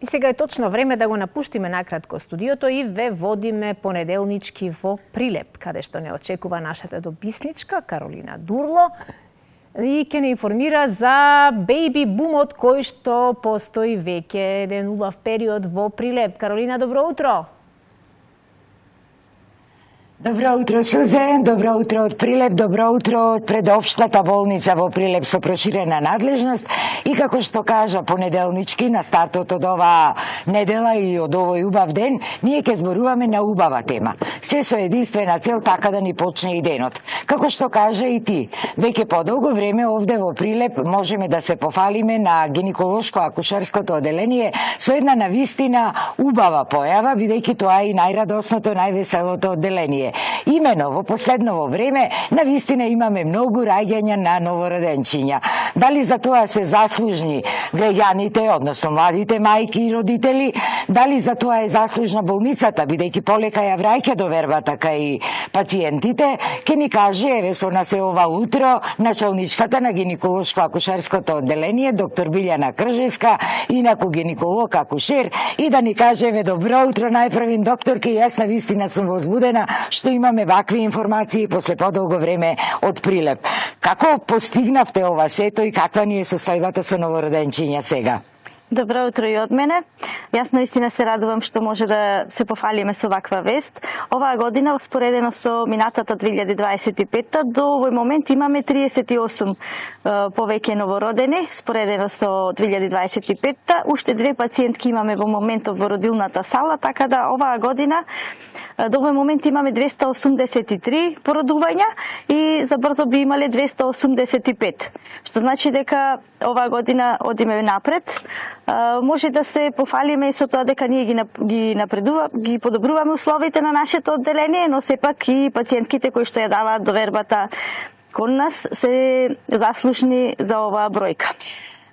И сега е точно време да го напуштиме накратко студиото и ве водиме понеделнички во Прилеп, каде што не очекува нашата дописничка Каролина Дурло и ќе не информира за бејби бумот кој што постои веќе еден убав период во Прилеп. Каролина, добро утро! Добро утро, Сузен, добро утро од Прилеп, добро утро од предопштата болница во Прилеп со проширена надлежност и како што кажа понеделнички на стартот од оваа недела и од овој убав ден, ние ќе зборуваме на убава тема. Се со единствена цел така да ни почне и денот. Како што кажа и ти, веќе подолго време овде во Прилеп можеме да се пофалиме на гинеколошко-акушерското оделение со една навистина убава појава, бидејќи тоа е и најрадосното, највеселото оделение. Имено во последново време навистина имаме многу раѓања на новороденчиња. Дали за тоа се заслужни граѓаните, односно младите мајки и родители, дали за тоа е заслужна болницата, бидејќи полека ја враќа довербата кај пациентите, ќе ни каже еве со нас е ова утро началничката на гинеколошко-акушерското одделение доктор Билјана Кржевска, инаку гинеколог акушер, и да ни каже еве добро утро најпрвин докторке, јас навистина сум возбудена што имаме вакви информации после подолго време од Прилеп. Како постигнавте ова сето и каква ни е состојбата со новороденчиња сега? Добро утро и од мене. Јас наистина се радувам што може да се пофалиме со ваква вест. Оваа година, споредено со минатата 2025, до овој момент имаме 38 повеќе новородени, споредено со 2025. Уште две пациентки имаме во моментов во родилната сала, така да оваа година до овој момент имаме 283 породувања и за брзо би имале 285. Што значи дека оваа година одиме напред. Може да се пофалиме и со тоа дека ние ги подобруваме условите на нашето одделение, но сепак и пациентките кои што ја даваат довербата кон нас се заслужни за оваа бројка.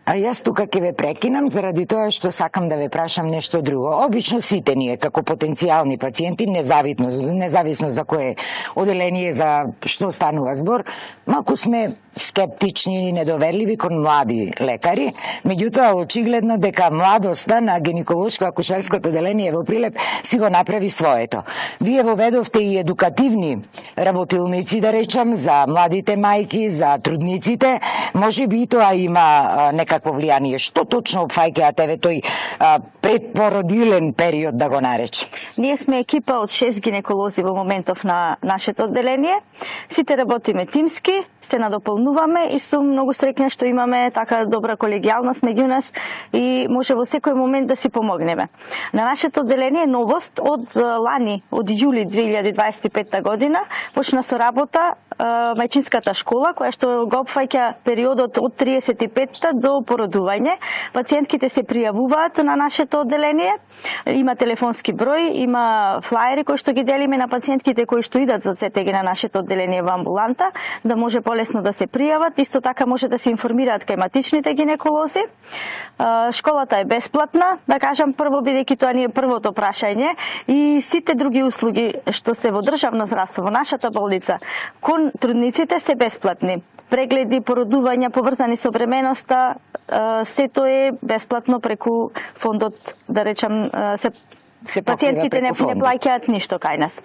А јас тука ќе ве прекинам заради тоа што сакам да ве прашам нешто друго. Обично сите ние како потенцијални пациенти, независно за кое оделение, за што станува збор, малку сме скептични и недоверливи кон млади лекари, меѓутоа очигледно дека младоста на гинеколошко-акушерското оделение во Прилеп си го направи своето. Вие воведовте и едукативни работилници, да речам, за младите мајки, за трудниците, можеби и тоа има некакво влијание. Што точно опфаќаат еве тој предпородилен период, да го наречем? Ние сме екипа од 6 гинеколози во моментов на нашето одделение. Сите работиме тимски, се надополнуваме и сум многу среќна што имаме така добра колегијалност меѓу нас и може во секој момент да си помогнеме. На нашето одделение новост од лани, од јули 2025 година, почна со работа мајчинската школа, која што го опфаќа периодот од 35 до породување. Пациентките се пријавуваат на нашето одделение, има телефонски број, има флаери кои што ги делиме на пациентките кои што идат за ЦТГ на нашето одделение во амбуланта, да може полесно да се пријават. Исто така може да се информираат кај матичните гинеколози. Школата е бесплатна, да кажам прво, бидејќи тоа ни е првото прашање, и сите други услуги што се во државно здравство во нашата болница кон трудниците се бесплатни. Прегледи, породувања поврзани со бременоста, сето е бесплатно преку фондот, да речам, пациентките не плаќаат ништо кај нас.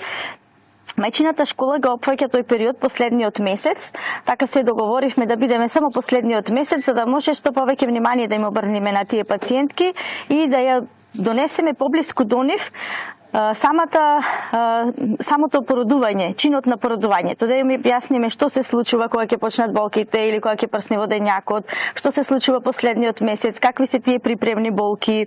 Мајчината школа го опфаќа тој период последниот месец, така се договоривме да бидеме само последниот месец, за да може што повеќе внимание да им обрнеме на тие пациентки и да ја донесеме поблиску до нив самото породување, чинот на породувањето, да им објасниме што се случува кога ќе почнат болките или кога ќе прсне водењакот, што се случува последниот месец, какви се тие припремни болки,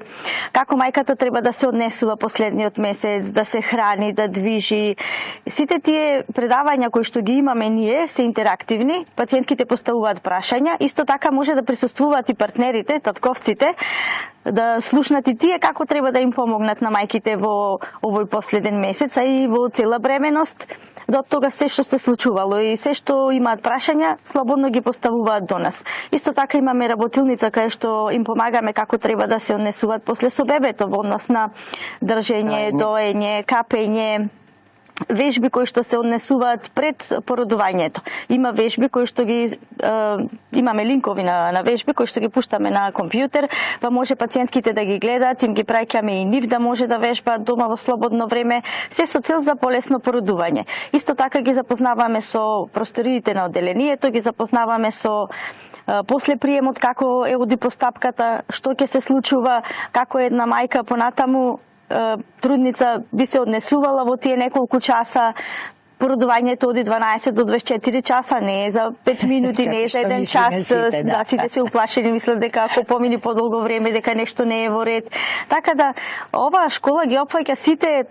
како мајката треба да се однесува последниот месец, да се храни, да движи. Сите тие предавања кои што ги имаме ние се интерактивни, пациентките поставуваат прашања, исто така може да присуствуваат и партнерите, татковците, да слушнат и тие како треба да им помогнат на мајките во овој последен месец, а и во цела бременост, до тога се што се случувало и се што имаат прашања, слободно ги поставуваат до нас. Исто така имаме работилница кај што им помагаме како треба да се однесуваат после со бебето во однос на држење, доење, капење, вежби кои што се однесуваат пред породувањето. Има вежби кои што ги имаме линкови на вежби кои што ги пуштаме на компјутер, па може пациентките да ги гледаат, им ги праќаме и нив да може да вежбаат дома во слободно време, се со цел за полесно породување. Исто така ги запознаваме со просториите на одделението, ги запознаваме со после приемот како е оди постапката, што ќе се случува, како една мајка понатаму трудница би се однесувала во тие неколку часа. Породувањето оди 12 до 24 часа, не е за 5 минути, не е за 1 час. Да, сите се уплашени, мислат дека ако помини подолго време, дека нешто не е во ред. Така да, оваа школа ги опфаќа сите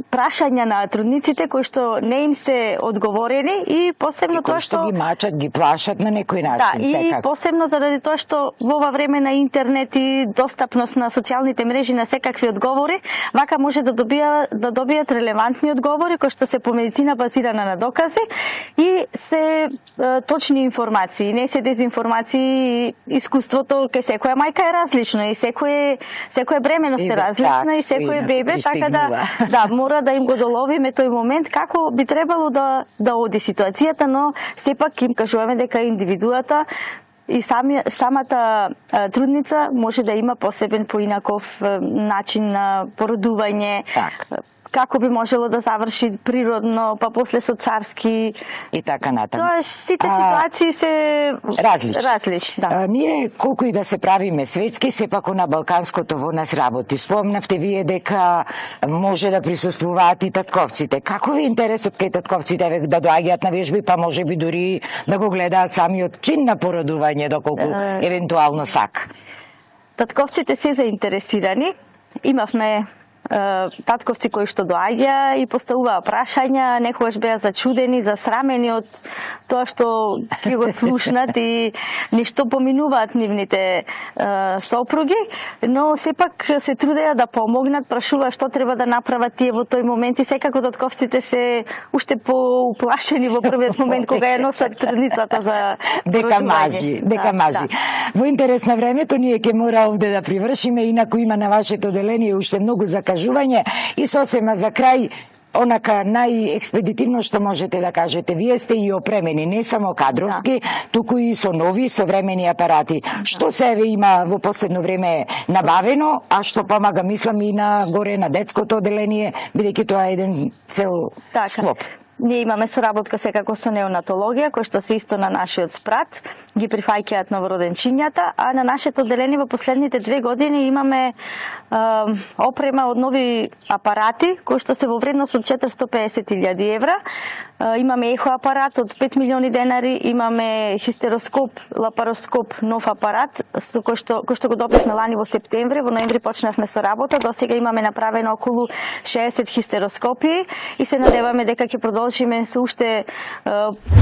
прашања на трудниците кои што не им се одговорени и посебно тоа што ги мачат, ги плашат на некој начин. Да, и посебно заради тоа што во ова време на интернет и достапност на социјалните мрежи на секакви одговори, вака може да добијат релевантни одговори кои што се по медицина базирана на докази и се точни информации, не се дезинформации. Искуството кај секоја мајка е различно и секоја бременност е различна и секој бебе, така да, мора да им го доловиме тој момент како би требало да оди ситуацијата, но сепак им кажуваме дека индивидуата и самата трудница може да има посебен поинаков начин на породување. Како би можело да заврши природно, па после со царски и така натаму. Тоа сите ситуации се различни. Да. Ние колку и да се правиме светски, сепак на балканското во нас работи. Спомнавте вие дека може да присуствуваат и татковците. Како ви интересот кај татковците да доаѓаат на вежби, па може би дури да го гледаат самиот чин на породување, доколку евентуално сак? Татковците се заинтересирани. Имавме татковци кои што доаѓа и поставуваа прашања, некогаш беа зачудени, засрамени од тоа што ќе го слушнат и ништо поминуваат нивните сопруги, но сепак се трудеа да помогнат, прашуваа што треба да направат тие во тој момент и секако татковците се уште поуплашени во првиот момент кога ја носат трудницата за дека мажи. Во интерес на времето ние ќе мора овде да привршиме, инаку има на вашето одделение уште многу закажување и сосема за крај онака најекспедитивно што можете да кажете. Вие сте и опремени, не само кадровски, туку и со нови современи апарати. Што се има во последно време набавено, а што помага, мислам, и на горе на детското одделение, бидејќи тоа е еден цел склоп. Ние имаме соработка секако со неонатологија, кој што се исто на нашиот спрат, ги прифаќаат новороденчињата, а на нашето одделение во последните 2 години имаме опрема од нови апарати, кои што се во вредност од 450.000 евра. Имаме ехо апарат од 5 милиони денари, имаме хистероскоп, лапароскоп, нов апарат, кој што го добивме лани во септември, во ноември почнавме со работа, до сега имаме направено околу 60 хистероскопии и се надеваме дека ќе продолжиме со уште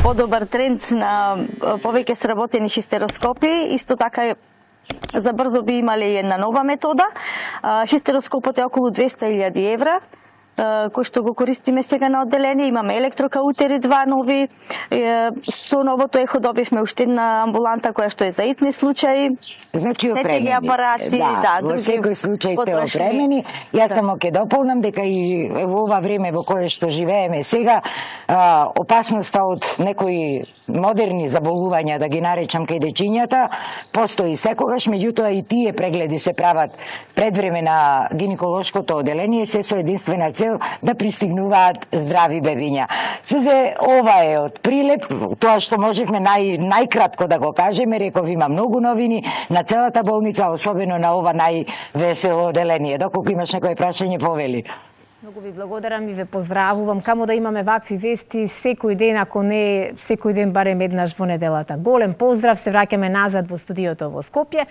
подобар тренд на повеќе сработени хистероскопии. Исто така за брзо би имале и една нова метода. Хистероскопот е околу 200.000 евра, кој што го користиме сега на одделение. Имаме електрокаутери 2 нови. Со новото ехо добивме уште една амбуланта која што е за итни случаи. Значи опремени. Апарати, во секој случај сте опремени. Јас само ќе дополнам дека и во ова време во кое што живееме сега, опасноста од некои модерни заболувања, да ги наречам, кај дечињата, постои секогаш, меѓутоа и тие прегледи се прават пред време на гинеколошкото одделение, се со единствена цел да пристигнуваат здрави бебиња. Сузе, ова е од Прилеп, тоа што можевме најкратко да го кажеме, реков има многу новини на целата болница, особено на ова највесело одделение. Доколку имаш некој прашање, повели. Многу ви благодарам и ве поздравувам. Камо да имаме вакви вести секој ден, ако не секој ден барем еднаш во неделата. Голем поздрав, се враќаме назад во студиото во Скопје.